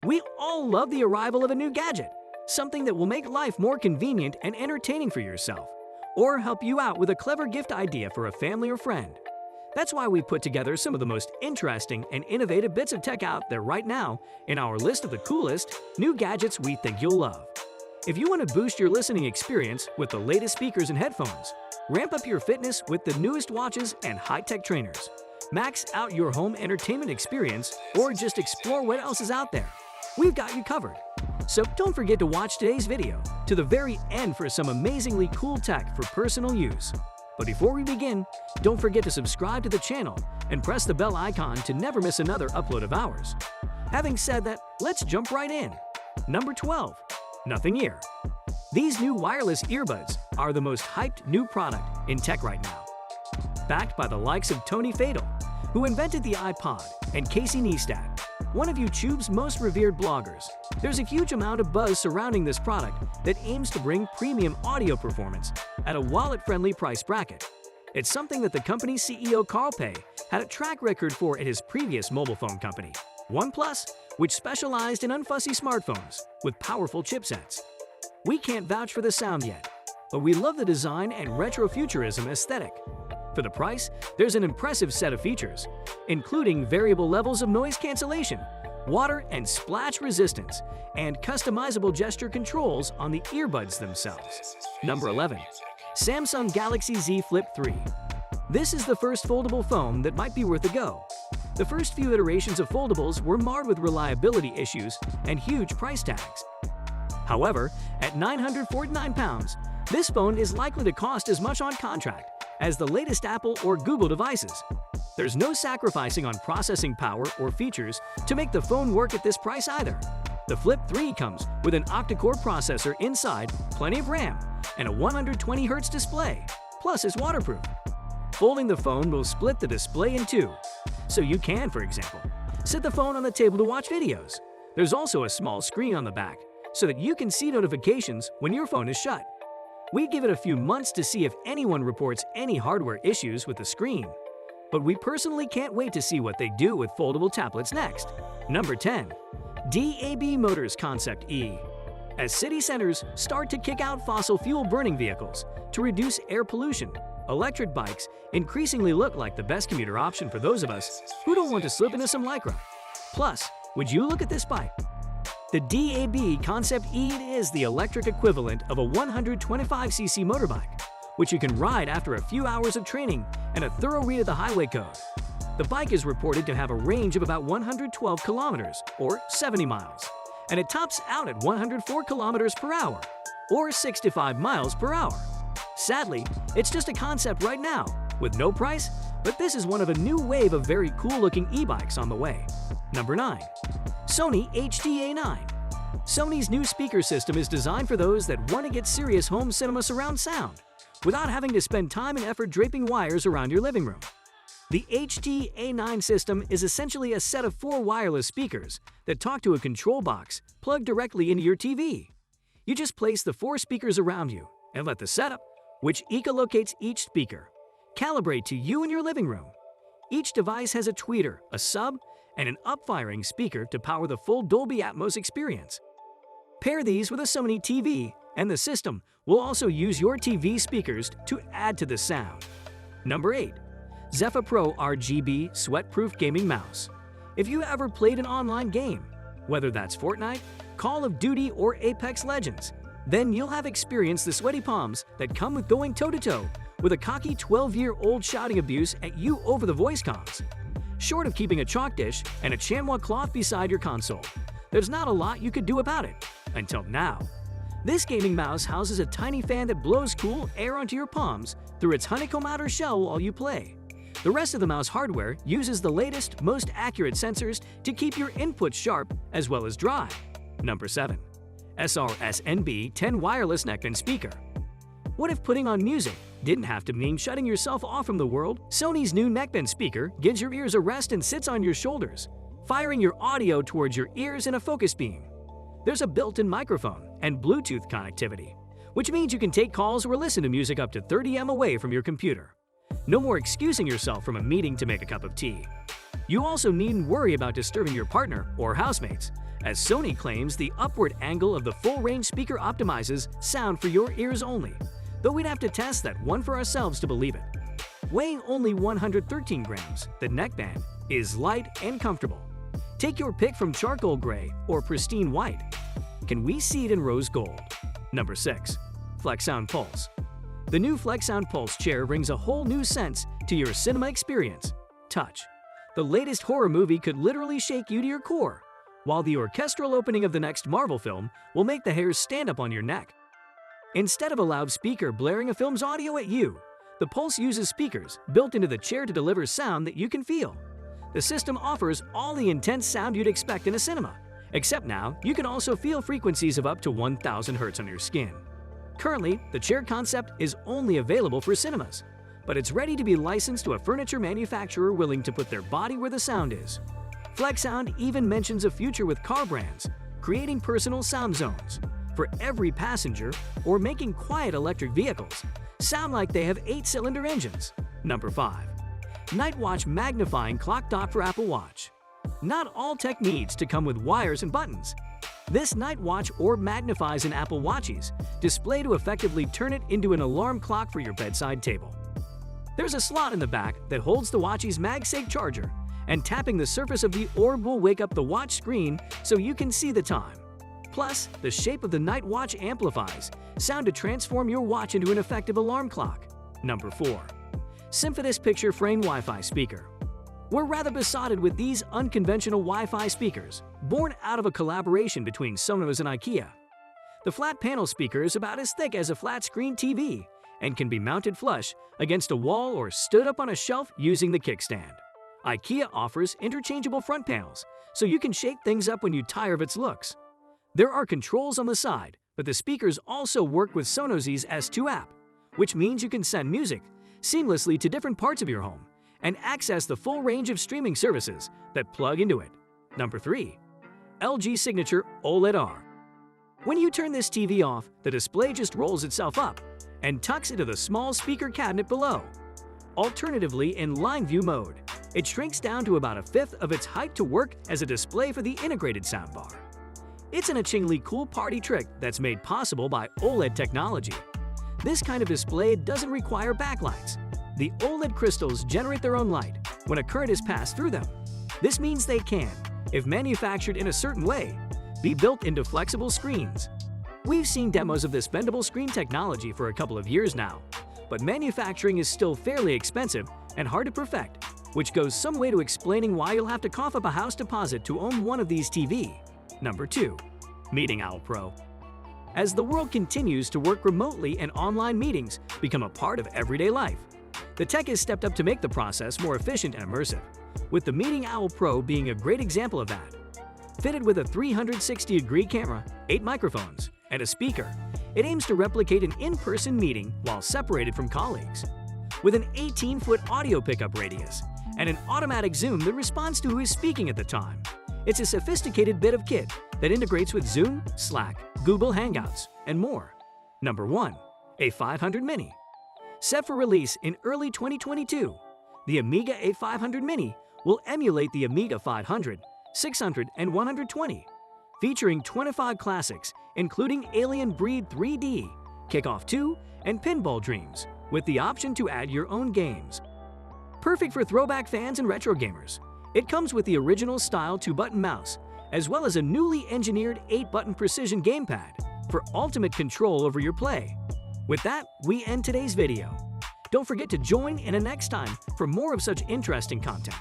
We all love the arrival of a new gadget, something that will make life more convenient and entertaining for yourself, or help you out with a clever gift idea for a family or friend. That's why we put together some of the most interesting and innovative bits of tech out there right now in our list of the coolest new gadgets we think you'll love. If you want to boost your listening experience with the latest speakers and headphones, ramp up your fitness with the newest watches and high-tech trainers, max out your home entertainment experience, or just explore what else is out there, we've got you covered. So don't forget to watch today's video to the very end for some amazingly cool tech for personal use. But before we begin, don't forget to subscribe to the channel and press the bell icon to never miss another upload of ours. Having said that, let's jump right in. Number 12. Nothing Ear. These new wireless earbuds are the most hyped new product in tech right now. Backed by the likes of Tony Fadell, who invented the iPod, and Casey Neistat, one of YouTube's most revered bloggers, there's a huge amount of buzz surrounding this product that aims to bring premium audio performance at a wallet-friendly price bracket. It's something that the company's CEO Carl Pei had a track record for at his previous mobile phone company, OnePlus, which specialized in unfussy smartphones with powerful chipsets. We can't vouch for the sound yet, but we love the design and retrofuturism aesthetic. For the price, there's an impressive set of features, including variable levels of noise cancellation, water and splash resistance, and customizable gesture controls on the earbuds themselves. Number 11. Samsung Galaxy Z Flip 3. This is the first foldable phone that might be worth a go. The first few iterations of foldables were marred with reliability issues and huge price tags. However, at £949, this phone is likely to cost as much on contract as the latest Apple or Google devices. There's no sacrificing on processing power or features to make the phone work at this price either. The Flip 3 comes with an octa-core processor inside, plenty of RAM, and a 120Hz display, plus is waterproof. Folding the phone will split the display in two, so you can, for example, set the phone on the table to watch videos. There's also a small screen on the back so that you can see notifications when your phone is shut. We give it a few months to see if anyone reports any hardware issues with the screen, but we personally can't wait to see what they do with foldable tablets next. Number 10. DAB Motors Concept E. As city centers start to kick out fossil fuel burning vehicles to reduce air pollution, electric bikes increasingly look like the best commuter option for those of us who don't want to slip into some Lycra. Plus, would you look at this bike? The DAB Concept E is the electric equivalent of a 125cc motorbike, which you can ride after a few hours of training and a thorough read of the highway code. The bike is reported to have a range of about 112 kilometers, or 70 miles, and it tops out at 104 kilometers per hour, or 65 miles per hour. Sadly, it's just a concept right now, with no price, but this is one of a new wave of very cool-looking e-bikes on the way. Number 9. Sony HD-A9. Sony's new speaker system is designed for those that want to get serious home cinema surround sound without having to spend time and effort draping wires around your living room. The HD-A9 system is essentially a set of 4 wireless speakers that talk to a control box plugged directly into your TV. You just place the 4 speakers around you and let the setup, which echolocates each speaker, calibrate to you in your living room. Each device has a tweeter, a sub, and an up-firing speaker to power the full Dolby Atmos experience. Pair these with a Sony TV, and the system will also use your TV speakers to add to the sound. Number 8. Zephyr Pro RGB Sweat-Proof Gaming Mouse. If you ever played an online game, whether that's Fortnite, Call of Duty, or Apex Legends, then you'll have experienced the sweaty palms that come with going toe-to-toe with a cocky 12-year-old shouting abuse at you over the voice comms. Short of keeping a chalk dish and a chamois cloth beside your console, there's not a lot you could do about it, until now. This gaming mouse houses a tiny fan that blows cool air onto your palms through its honeycomb outer shell while you play. The rest of the mouse hardware uses the latest, most accurate sensors to keep your inputs sharp as well as dry. Number 7. SRS-NB 10 Wireless Neckband Speaker. What if putting on music didn't have to mean shutting yourself off from the world? Sony's new neckband speaker gives your ears a rest and sits on your shoulders, firing your audio towards your ears in a focus beam. There's a built-in microphone and Bluetooth connectivity, which means you can take calls or listen to music up to 30 m away from your computer. No more excusing yourself from a meeting to make a cup of tea. You also needn't worry about disturbing your partner or housemates, as Sony claims the upward angle of the full-range speaker optimizes sound for your ears only, though we'd have to test that one for ourselves to believe it. Weighing only 113 grams, the neckband is light and comfortable. Take your pick from charcoal gray or pristine white. Can we see it in rose gold? Number 6. FlexSound Pulse. The new FlexSound Pulse chair brings a whole new sense to your cinema experience. Touch. The latest horror movie could literally shake you to your core, while the orchestral opening of the next Marvel film will make the hairs stand up on your neck. Instead of a loud speaker blaring a film's audio at you, the Pulse uses speakers built into the chair to deliver sound that you can feel. The system offers all the intense sound you'd expect in a cinema, except now you can also feel frequencies of up to 1000 Hz on your skin. Currently, the chair concept is only available for cinemas, but it's ready to be licensed to a furniture manufacturer willing to put their body where the sound is. FlexSound even mentions a future with car brands, creating personal sound zones for every passenger or making quiet electric vehicles sound like they have 8-cylinder engines. Number 5. NightWatch Magnifying Clock Dock for Apple Watch. Not all tech needs to come with wires and buttons. This NightWatch Orb magnifies an Apple Watch's display to effectively turn it into an alarm clock for your bedside table. There's a slot in the back that holds the watch's MagSafe charger, and tapping the surface of the orb will wake up the watch screen so you can see the time. Plus, the shape of the NightWatch amplifies sound to transform your watch into an effective alarm clock. Number 4. Symphonus Picture Frame Wi-Fi Speaker. We're rather besotted with these unconventional Wi-Fi speakers, born out of a collaboration between Sonos and IKEA. The flat panel speaker is about as thick as a flat-screen TV and can be mounted flush against a wall or stood up on a shelf using the kickstand. IKEA offers interchangeable front panels, so you can shake things up when you tire of its looks. There are controls on the side, but the speakers also work with Sonos' S2 app, which means you can send music seamlessly to different parts of your home and access the full range of streaming services that plug into it. Number 3. LG Signature OLED R. When you turn this TV off, the display just rolls itself up and tucks into the small speaker cabinet below. Alternatively, in line view mode, it shrinks down to about 1/5 of its height to work as a display for the integrated soundbar. It's an achingly cool party trick that's made possible by OLED technology. This kind of display doesn't require backlights. The OLED crystals generate their own light when a current is passed through them. This means they can, if manufactured in a certain way, be built into flexible screens. We've seen demos of this bendable screen technology for a couple of years now, but manufacturing is still fairly expensive and hard to perfect, which goes some way to explaining why you'll have to cough up a house deposit to own one of these TV. Number 2. Meeting Owl Pro. As the world continues to work remotely and online meetings become a part of everyday life, the tech has stepped up to make the process more efficient and immersive, with the Meeting Owl Pro being a great example of that. Fitted with a 360-degree camera, 8 microphones, and a speaker, it aims to replicate an in-person meeting while separated from colleagues. With an 18-foot audio pickup radius and an automatic zoom that responds to who is speaking at the time, it's a sophisticated bit of kit that integrates with Zoom, Slack, Google Hangouts, and more. Number 1. A500 Mini. Set for release in early 2022, the Amiga A500 Mini will emulate the Amiga 500, 600, and 120, featuring 25 classics including Alien Breed 3D, Kickoff 2, and Pinball Dreams, with the option to add your own games. Perfect for throwback fans and retro gamers, it comes with the original style 2-button mouse, as well as a newly engineered 8-button precision gamepad for ultimate control over your play. With that, we end today's video. Don't forget to join in a next time for more of such interesting content.